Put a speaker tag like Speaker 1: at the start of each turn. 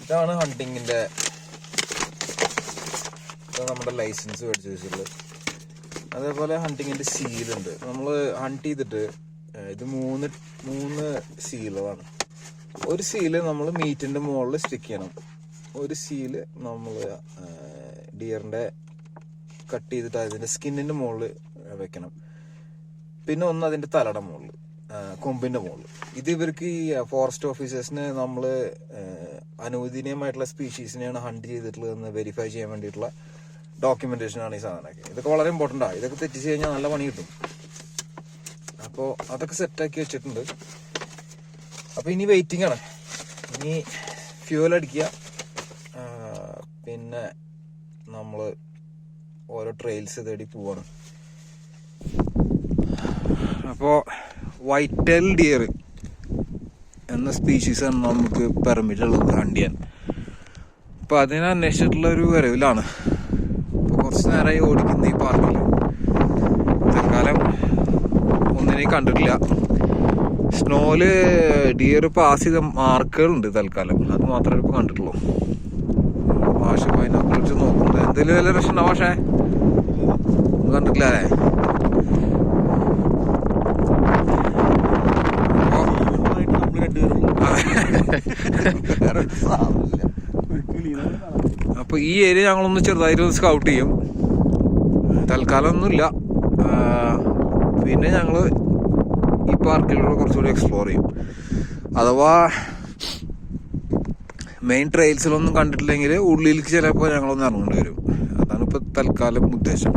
Speaker 1: ഇതാണ് ഹണ്ടിങ്ങിന്റെ, നമ്മുടെ ലൈസൻസ് മേടിച്ച് വെച്ചിട്ടുള്ളത്. അതേപോലെ ഹണ്ടിങ്ങിന്റെ സീലുണ്ട്. നമ്മൾ ഹണ്ട് ചെയ്തിട്ട് ഇത് മൂന്ന് സീലുകളാണ്. ഒരു സീല് നമ്മൾ മീറ്റിന്റെ മുകളിൽ സ്റ്റിക്ക് ചെയ്യണം. ഒരു സീല് നമ്മൾ ഡിയറിന്റെ കട്ട് ചെയ്തിട്ട് അതിന്റെ സ്കിന്നിന്റെ മുകളിൽ വെക്കണം. പിന്നെ ഒന്ന് അതിന്റെ തലയുടെ മുകളിൽ, കൊമ്പിന്റെ മുകളിൽ. ഇത് ഇവർക്ക് ഈ ഫോറസ്റ്റ് ഓഫീസേഴ്സിന് നമ്മൾ അനുവദനീയമായിട്ടുള്ള സ്പീഷീസിനെയാണ് ഹണ്ട് ചെയ്തിട്ടുള്ളതെന്ന് വെരിഫൈ ചെയ്യാൻ വേണ്ടിയിട്ടുള്ള ഡോക്യുമെന്റേഷൻ ആണ് ഈ സാധനമൊക്കെ. ഇതൊക്കെ വളരെ ഇമ്പോർട്ടൻ്റ് ആണ്. ഇതൊക്കെ തെറ്റിച്ച് കഴിഞ്ഞാൽ നല്ല പണി കിട്ടും. അപ്പോൾ അതൊക്കെ സെറ്റാക്കി വെച്ചിട്ടുണ്ട്. അപ്പോൾ ഇനി വെയിറ്റിംഗ് ആണ്. ഇനി ഫ്യൂവൽ അടിക്കുക, പിന്നെ നമ്മൾ ഓരോ ട്രെയിൽസ് തേടി പോവാണ്. അപ്പോൾ വൈറ്റ് ടെയിൽ ഡിയർ എന്ന സ്പീഷീസാണ് നമുക്ക് പെർമിറ്റ് ഉള്ളത് ഹണ്ട് ചെയ്യാൻ. അപ്പോൾ അതിനെ അന്വേഷിച്ചിട്ടുള്ള ഒരു വരവിലാണ്. ഇപ്പോൾ കുറച്ച് നേരമായി ഓടിക്കുന്ന ഈ പാർക്കിൽ. തൽക്കാലം ഒന്നിനെയും കണ്ടിട്ടില്ല. സ്നോയില് ഡിയർ പാസ് ചെയ്ത മാർക്കുകളുണ്ട് തൽക്കാലം, അത് മാത്രമേ ഇപ്പോൾ കണ്ടിട്ടുള്ളൂ. ഭാഷ അതിനെ കുറിച്ച് നോക്കുന്നത് എന്തെങ്കിലും വല്ല രക്ഷ പക്ഷേ ഒന്നും കണ്ടിട്ടില്ല അല്ലേ. അപ്പൊ ഈ ഏരിയ ഞങ്ങളൊന്ന് ചെറുതായിട്ട് സ്കൗട്ട് ചെയ്യും. തൽക്കാലം ഒന്നുമില്ല. പിന്നെ ഞങ്ങള് ഈ പാർക്കിലൂടെ കുറച്ചുകൂടി എക്സ്പ്ലോർ ചെയ്യും. അഥവാ മെയിൻ ട്രെയിൽസിലൊന്നും കണ്ടിട്ടില്ലെങ്കിൽ ഉള്ളിലേക്ക് ചിലപ്പോൾ ഞങ്ങളൊന്ന് ഇറങ്ങേണ്ടി വരും. അതാണ് ഇപ്പൊ തൽക്കാലം ഉദ്ദേശം.